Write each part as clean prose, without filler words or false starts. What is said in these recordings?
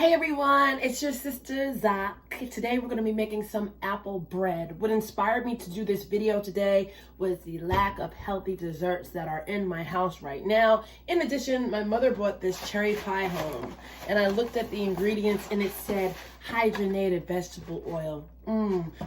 Hey everyone, it's your sister Zach. Today we're going to be making some apple bread. What inspired me to do this video today was the lack of healthy desserts that are in my house right now. In addition, my mother brought this cherry pie home and I looked at the ingredients and it said hydrogenated vegetable oil,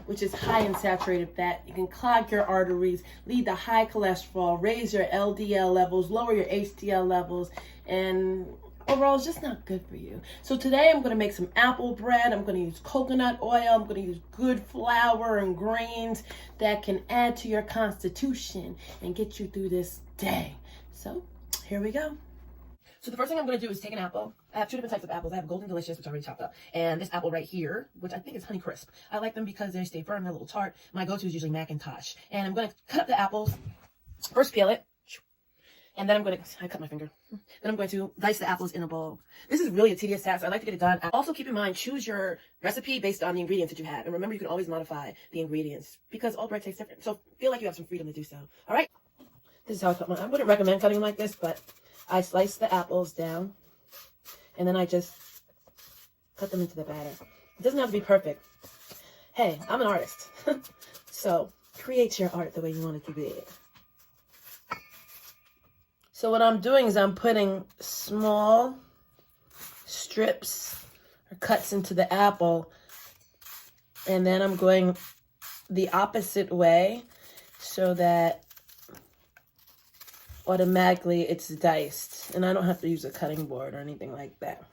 which is high in saturated fat. You can clog your arteries, lead to high cholesterol, raise your LDL levels, lower your HDL levels, and overall, it's just not good for you. So today I'm going to make some apple bread. I'm going to use coconut oil. I'm going to use good flour and grains that can add to your constitution and get you through this day. So here we go. So the first thing I'm going to do is take an apple. I have two different types of apples. I have Golden Delicious, which I already chopped up, and this apple right here, which I think is Honey Crisp. I like them because they stay firm, they're a little tart. My go-to is usually Macintosh. And I'm going to cut up the apples. First peel it. And then I cut my finger. Then I'm going to dice the apples in a bowl. This is really a tedious task. I like to get it done. Also keep in mind, choose your recipe based on the ingredients that you have. And remember, you can always modify the ingredients because all bread tastes different. So feel like you have some freedom to do so. All right? This is how I cut mine. I wouldn't recommend cutting like this, but I slice the apples down. And then I just cut them into the batter. It doesn't have to be perfect. Hey, I'm an artist. So create your art the way you want it to be. So what I'm doing is I'm putting small strips or cuts into the apple, and then I'm going the opposite way so that automatically it's diced, and I don't have to use a cutting board or anything like that.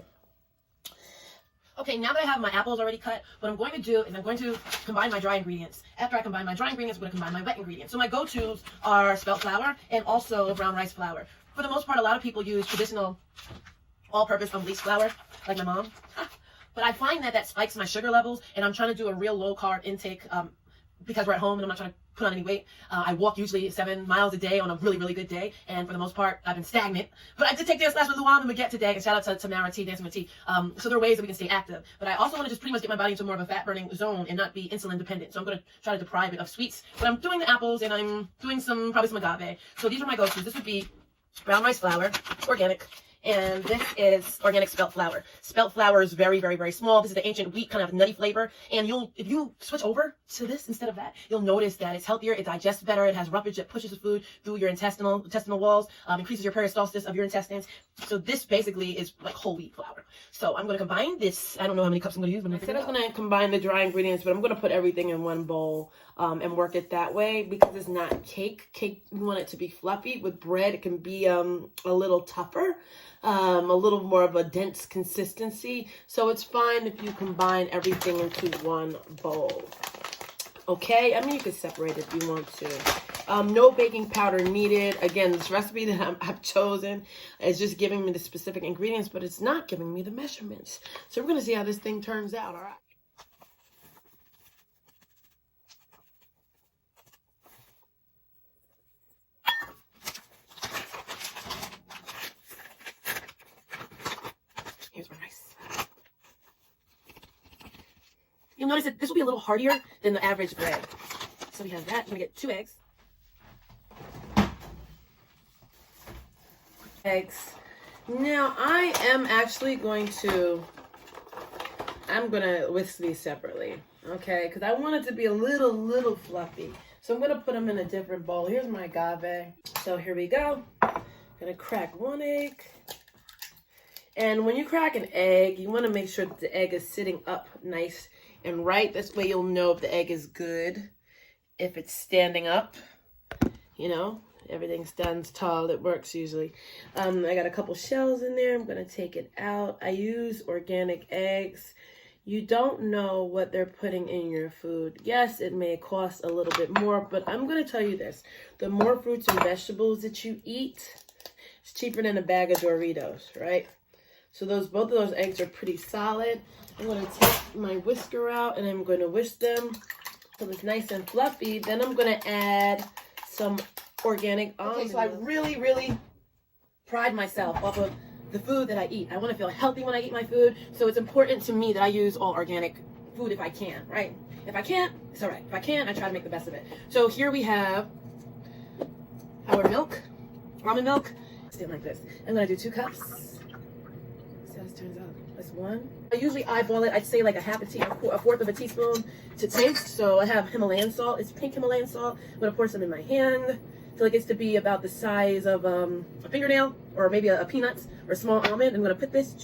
Okay, now that I have my apples already cut, what I'm going to do is I'm going to combine my dry ingredients. After I combine my dry ingredients, I'm going to combine my wet ingredients. So my go-tos are spelt flour and also brown rice flour. For the most part, a lot of people use traditional all-purpose unbleached flour, like my mom. But I find that spikes my sugar levels, and I'm trying to do a real low-carb intake because we're at home and I'm not trying to put on any weight. I walk usually 7 miles a day on a really, really good day, and for the most part, I've been stagnant. But I did take dance class with Luan and Baguette today, and shout out to Tamara T, Dancing with T. So there are ways that we can stay active. But I also want to just pretty much get my body into more of a fat-burning zone and not be insulin dependent. So I'm going to try to deprive it of sweets. But I'm doing the apples, and I'm doing probably some agave. So these are my go-tos. This would be brown rice flour, organic, and this is organic spelt flour. Spelt flour is very, very, very small. This is the ancient wheat kind of nutty flavor, and if you switch over to this instead of that, you'll notice that it's healthier, it digests better, it has roughage that pushes the food through your intestinal walls, increases your peristalsis of your intestines. So this basically is like whole wheat flour. So I'm going to combine this. I don't know how many cups I'm going to use, but I said I was going to combine the dry ingredients, but I'm going to put everything in one bowl and work it that way because it's not cake. Cake, you want it to be fluffy. With bread, it can be a little tougher. A little more of a dense consistency. So it's fine if you combine everything into one bowl. Okay, I mean, you could separate if you want to. No baking powder needed. Again, this recipe that I've chosen is just giving me the specific ingredients, but it's not giving me the measurements. So we're going to see how this thing turns out, all right? Here's my rice. You'll notice that this will be a little heartier than the average bread. So we have that. I'm going to get 2 eggs. Now I am actually going to whisk these separately. Okay, because I want it to be a little fluffy. So I'm going to put them in a different bowl. Here's my agave. So here we go. I'm going to crack 1 egg. And when you crack an egg, you want to make sure that the egg is sitting up nice and right. This way you'll know if the egg is good. If it's standing up, everything stands tall. It works usually. I got a couple shells in there. I'm going to take it out. I use organic eggs. You don't know what they're putting in your food. Yes, it may cost a little bit more, but I'm going to tell you this. The more fruits and vegetables that you eat, it's cheaper than a bag of Doritos, right? So both of those eggs are pretty solid. I'm going to take my whisker out and I'm going to whisk them till it's nice and fluffy. Then I'm going to add some organic almonds. Okay, so I really pride myself off of the food that I eat. I want to feel healthy when I eat my food. So it's important to me that I use all organic food if I can, right? If I can't, it's all right. If I can, I try to make the best of it. So here we have our milk, almond milk. Stand like this. I'm going to do 2 cups. So how this turns out. That's one. I usually eyeball it. I'd say like a fourth of a teaspoon to taste. So I have Himalayan salt. It's pink Himalayan salt. I'm gonna pour some in my hand. I feel like it's to be about the size of a fingernail or maybe a peanut or a small almond. I'm gonna put this,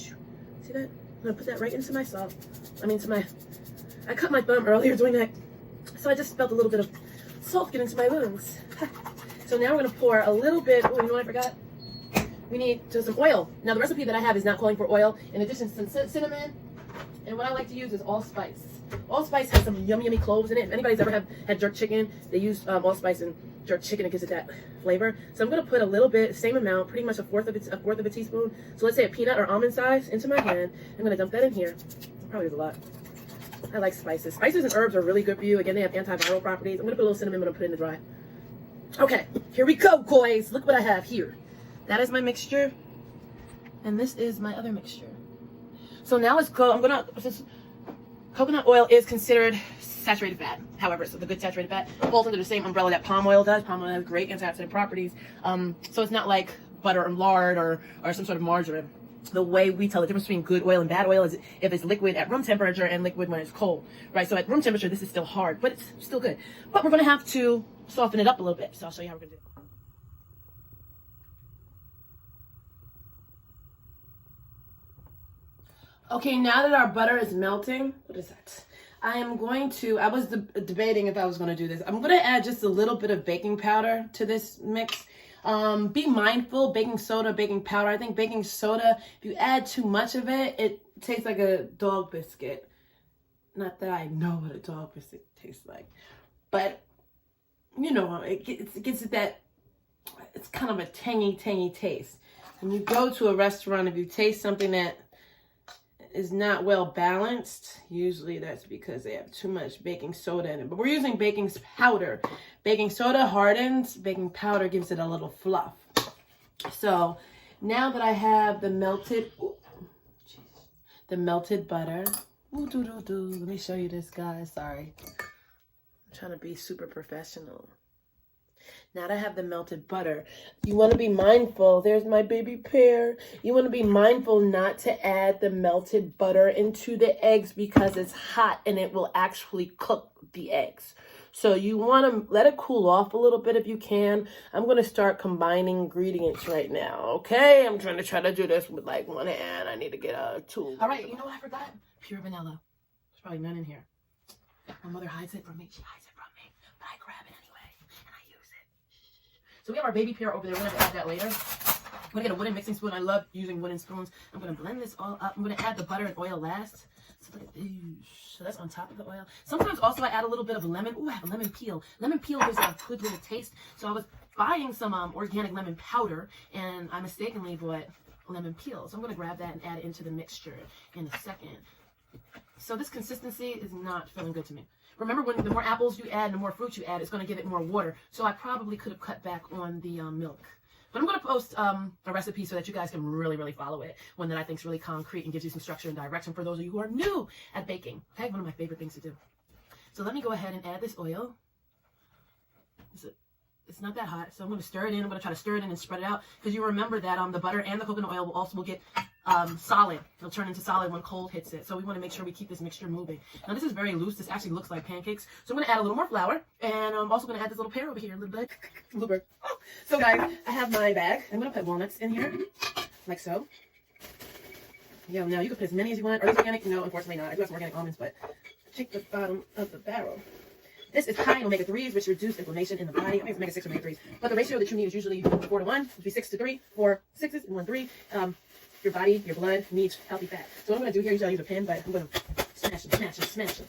see that? I'm gonna put that right into my salt. I cut my thumb earlier doing that. So I just felt a little bit of salt get into my wounds. So now we're gonna pour a little bit, oh, you know what I forgot? We need some oil. Now the recipe that I have is not calling for oil. In addition to some cinnamon, and what I like to use is allspice. Allspice has some yummy cloves in it. If anybody's ever had jerk chicken, they use allspice and jerk chicken. It gives it that flavor. So I'm gonna put a little bit, same amount, pretty much a fourth of a teaspoon. So let's say a peanut or almond size into my hand. I'm gonna dump that in here. Probably is a lot. I like spices. Spices and herbs are really good for you. Again, they have antiviral properties. I'm gonna put a little cinnamon. I'm gonna put it in the dry. Okay, here we go, boys. Look what I have here. That is my mixture, and this is my other mixture. So now let's go. Since coconut oil is considered saturated fat, however, so the good saturated fat falls under the same umbrella that palm oil does. Palm oil has great antioxidant properties. So it's not like butter or lard or some sort of margarine. The way we tell the difference between good oil and bad oil is if it's liquid at room temperature and liquid when it's cold, right? So at room temperature, this is still hard, but it's still good. But we're gonna have to soften it up a little bit. So I'll show you how we're gonna do it. Okay, now that our butter is melting, what is that? I was debating if I was going to do this. I'm going to add just a little bit of baking powder to this mix. Be mindful, baking soda, baking powder. I think baking soda, if you add too much of it, it tastes like a dog biscuit. Not that I know what a dog biscuit tastes like, but you know, it gets that, it's kind of a tangy taste. When you go to a restaurant, if you taste something that is not well balanced, usually that's because they have too much baking soda in it. But we're using baking powder. Baking soda hardens, baking powder gives it a little fluff. So now that I have the melted butter, let me show you this, guys. Sorry, I'm trying to be super professional. Now that I have the melted butter, you want to be mindful. There's my baby pear. You want to be mindful not to add the melted butter into the eggs because it's hot and it will actually cook the eggs. So you want to let it cool off a little bit if you can. I'm going to start combining ingredients right now, okay? I'm trying to do this with like one hand. I need to get a tool. All right, you know what I forgot? Pure vanilla. There's probably none in here. My mother hides it from me. She hides it from me, but I grab it anyway and I use it. So we have our baby pear over there. We're going to add that later. I'm going to get a wooden mixing spoon. I love using wooden spoons. I'm going to blend this all up. I'm going to add the butter and oil last. So look at this. So that's on top of the oil. Sometimes also I add a little bit of lemon. Ooh, I have a lemon peel. Lemon peel gives it a good little taste. So I was buying some organic lemon powder, and I mistakenly bought lemon peel. So I'm going to grab that and add it into the mixture in a second. So this consistency is not feeling good to me. Remember, when the more apples you add and the more fruit you add, it's going to give it more water. So I probably could have cut back on the milk. But I'm going to post a recipe so that you guys can really follow it. One that I think is really concrete and gives you some structure and direction for those of you who are new at baking. Okay, one of my favorite things to do. So let me go ahead and add this oil. It's not that hot, so I'm going to stir it in. I'm going to try to stir it in and spread it out, because you remember that the butter and the coconut oil will get solid. It'll turn into solid when cold hits it. So we want to make sure we keep this mixture moving. Now this is very loose. This actually looks like pancakes. So I'm going to add a little more flour, and I'm also going to add this little pear over here, a little bit. So guys, I have my bag. I'm going to put walnuts in here, like so. Yeah, now you can put as many as you want. Are these organic? No, unfortunately not. I do have some organic almonds, but check the bottom of the barrel. This is high in omega-3s, which reduce inflammation in the body. I think it's omega-6 or omega-3s. But the ratio that you need is usually 4 to 1, which would be 6 to 3, 4 6s and 1 3. Your body, your blood needs healthy fat. So what I'm going to do here, usually I use a pin, but I'm going to smash them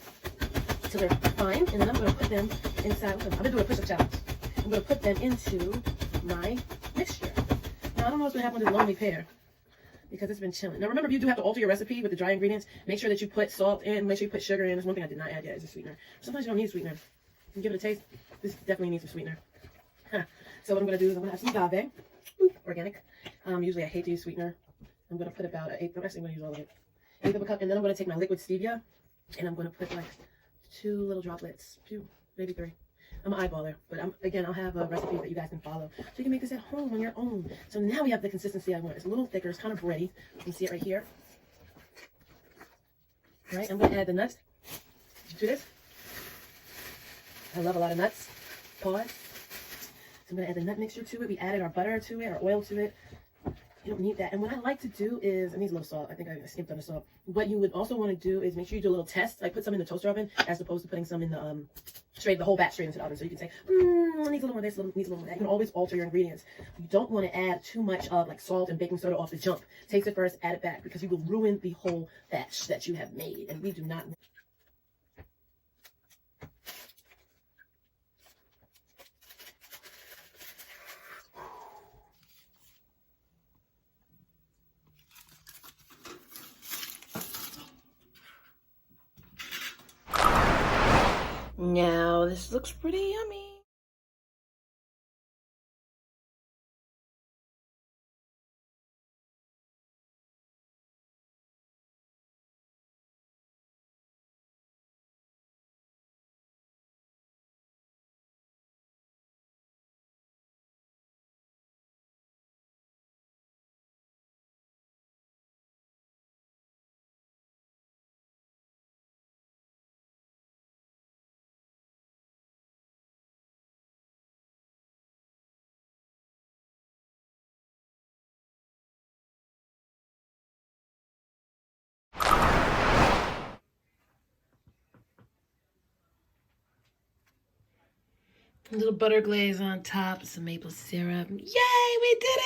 so they're fine. And then I'm going to put them inside. I'm going to do a push-up challenge. I'm going to put them into my mixture. Now, I don't know what's going to happen with this lonely pear, because it's been chilling. Now remember, you do have to alter your recipe with the dry ingredients. Make sure that you put salt in, make sure you put sugar in. There's one thing I did not add yet, is a sweetener. Sometimes you don't need a sweetener. You give it a taste. This definitely needs some sweetener. So what I'm going to do is I'm going to have some agave, organic. Usually I hate to use sweetener. I'm going to put about an eighth. I'm actually going to use all of it. 1/8 of a cup, and then I'm going to take my liquid stevia, and I'm going to put like 2 little droplets, 2, maybe 3. I'm an eyeballer, but again, I'll have a recipe that you guys can follow, so you can make this at home on your own. So now we have the consistency I want. It's a little thicker. It's kind of bready. You can see it right here. right, I'm going to add the nuts to this. I love a lot of nuts. Pause. So I'm going to add the nut mixture to it. We added our butter to it, our oil to it. You don't need that. And what I like to do is, it needs a little salt. I think I skipped on the salt. What you would also want to do is make sure you do a little test. Like put some in the toaster oven as opposed to putting some in the whole batch straight into the oven. So you can say, it needs a little more of this, needs a little more of that. You can always alter your ingredients. You don't want to add too much of like salt and baking soda off the jump. Taste it first, add it back, because you will ruin the whole batch that you have made. And we do not. Now this looks pretty yummy. A little butter glaze on top, some maple syrup. Yay, we did